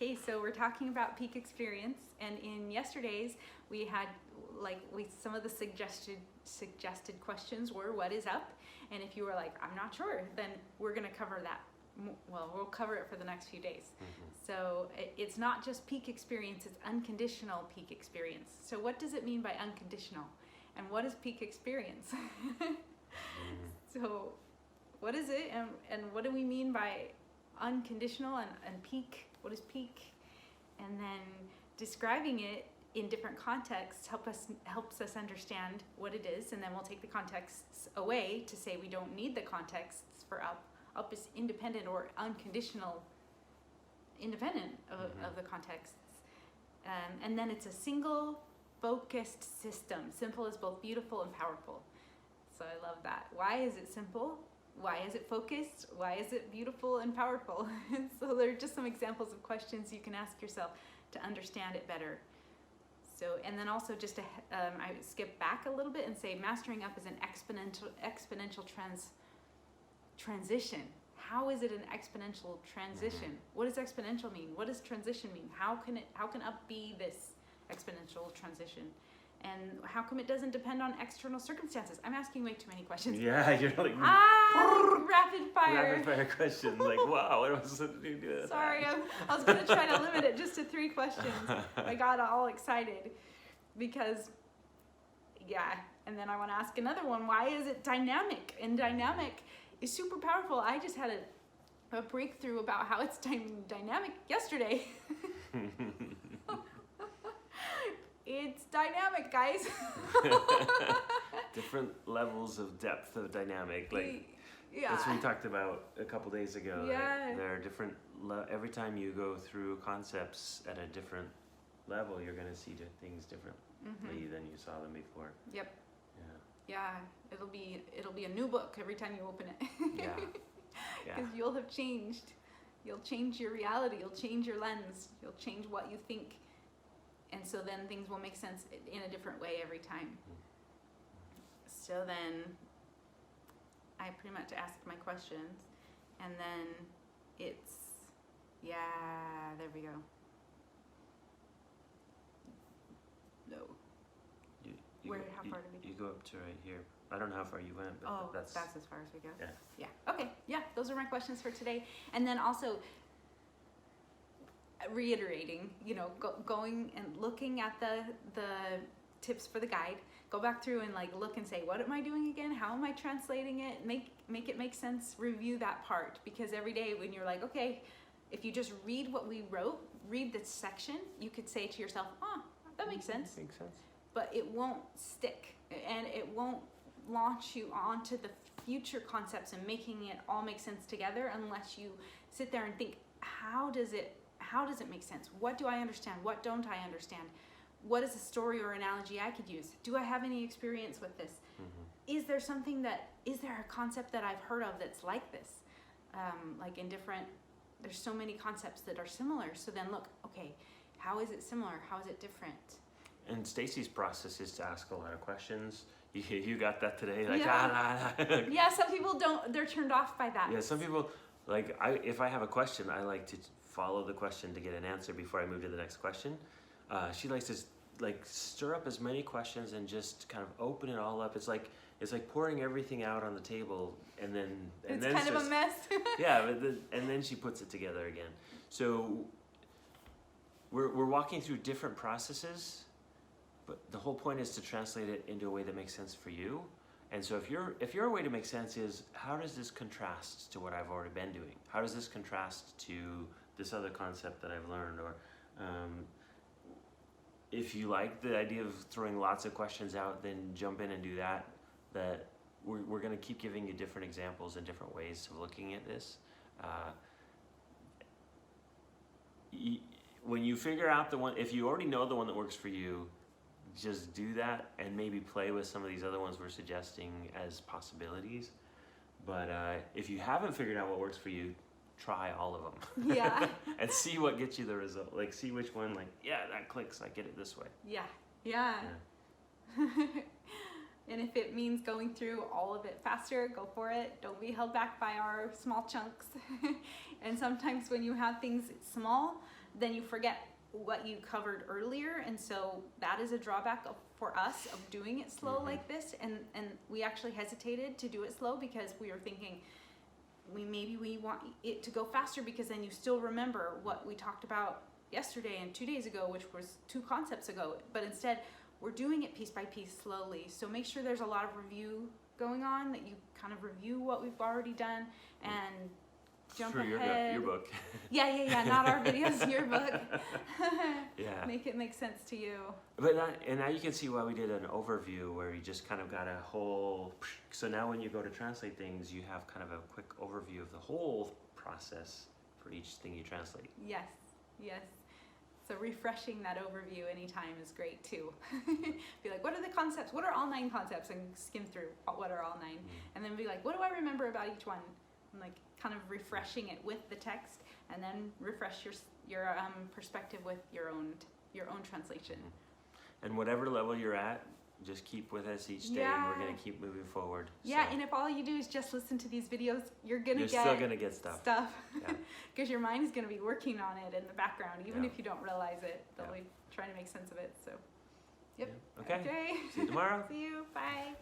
Okay, so we're talking about peak experience, and in yesterday's we had some of the suggested questions were what is up, and if you were like I'm not sure, then we're going to cover that. Well, we'll cover it for the next few days. So it's not just peak experience, it's unconditional peak experience. So what does it mean by unconditional, and what is peak experience? So what is it, and what do we mean by unconditional and peak? What is peak? And then describing it in different contexts helps us understand what it is, and then we'll take the contexts away to say we don't need the contexts for up. Up is independent or unconditional, independent of the contexts. And then it's a single focused system. Simple is both beautiful and powerful. So I love that. Why is it simple? Why is it focused? Why is it beautiful and powerful? So there are just some examples of questions you can ask yourself to understand it better. So, and then also just to, I skip back a little bit and say mastering up is an exponential transition. How is it an exponential transition? What does exponential mean? What does transition mean? How can up be this exponential transition? And how come it doesn't depend on external circumstances? I'm asking way too many questions. Yeah, you're like rapid fire. Rapid fire questions. Like, wow, what am I supposed to do with that? Sorry, I was gonna try to limit it just to 3 questions. I got all excited because, yeah. And then I want to ask another one. Why is it dynamic? And dynamic is super powerful. I just had a breakthrough about how it's dynamic yesterday. It's dynamic, guys. Different levels of depth of dynamic. Like, yeah. that's what we talked about a couple days ago. Yeah. There are different, every time you go through concepts at a different level, you're going to see things differently than you saw them before. Yep. Yeah. Yeah. It'll be a new book every time you open it. Yeah. Because you'll have changed. You'll change your reality. You'll change your lens. You'll change what you think. And so then things will make sense in a different way every time. So then I pretty much ask my questions, and then it's, yeah, there we go. No. How far did we go? You go up to right here. I don't know how far you went, but that's as far as we go. Yeah. Yeah. Okay. Yeah. Those are my questions for today. And then also reiterating, going and looking at the tips for the guide. Go back through and look and say, what am I doing again? How am I translating it? Make it make sense. Review that part, because every day when you're like, okay, if you just read what we wrote, read this section, you could say to yourself, that makes sense. Makes sense. But it won't stick, and it won't launch you onto the future concepts and making it all make sense together unless you sit there and think, how does it make sense? What do I understand? What don't I understand? What is a story or analogy I could use? Do I have any experience with this? Is there a concept that I've heard of that's like this? There's so many concepts that are similar. So then look, okay, how is it similar? How is it different? And Stacy's process is to ask a lot of questions. You got that today? Yeah, some people don't, they're turned off by that. Yeah, some people, if I have a question, I like to follow the question to get an answer before I move to the next question. She likes to stir up as many questions and just kind of open it all up. It's like pouring everything out on the table, and then it's kind of a mess. Yeah, and then she puts it together again. So we're walking through different processes, but the whole point is to translate it into a way that makes sense for you. And so if your way to make sense is, how does this contrast to what I've already been doing? How does this contrast to this other concept that I've learned? Or if you like the idea of throwing lots of questions out, then jump in and do that. That we're going to keep giving you different examples and different ways of looking at this. When you figure out the one, if you already know the one that works for you, just do that and maybe play with some of these other ones we're suggesting as possibilities. But if you haven't figured out what works for you, try all of them. Yeah. And see what gets you the result. See which one, that clicks, I get it this way. Yeah. And if it means going through all of it faster, go for it. Don't be held back by our small chunks. And sometimes when you have things small, then you forget what you covered earlier, and so that is a drawback for us of doing it slow like this. And we actually hesitated to do it slow because we were thinking we want it to go faster, because then you still remember what we talked about yesterday and 2 days ago, which was 2 concepts ago. But instead, we're doing it piece by piece slowly. So make sure there's a lot of review going on, that you kind of review what we've already done and jump ahead. Your book. Yeah, not our videos, your book. Yeah. Make it make sense to you. But now you can see why we did an overview where you just kind of got a whole. So now when you go to translate things, you have kind of a quick overview of the whole process for each thing you translate. Yes. So refreshing that overview anytime is great too. Be like, what are the concepts? What are all 9 concepts? And skim through what are all 9. And then be like, what do I remember about each one? And like kind of refreshing it with the text, and then refresh your perspective with your own translation. And whatever level you're at, just keep with us each day, and we're gonna keep moving forward. Yeah, so. And if all you do is just listen to these videos, you're still gonna get stuff. Because your mind is gonna be working on it in the background, even if you don't realize it. They'll be trying to make sense of it. So, yep. Yeah. Okay. Okay. See you tomorrow. See you. Bye.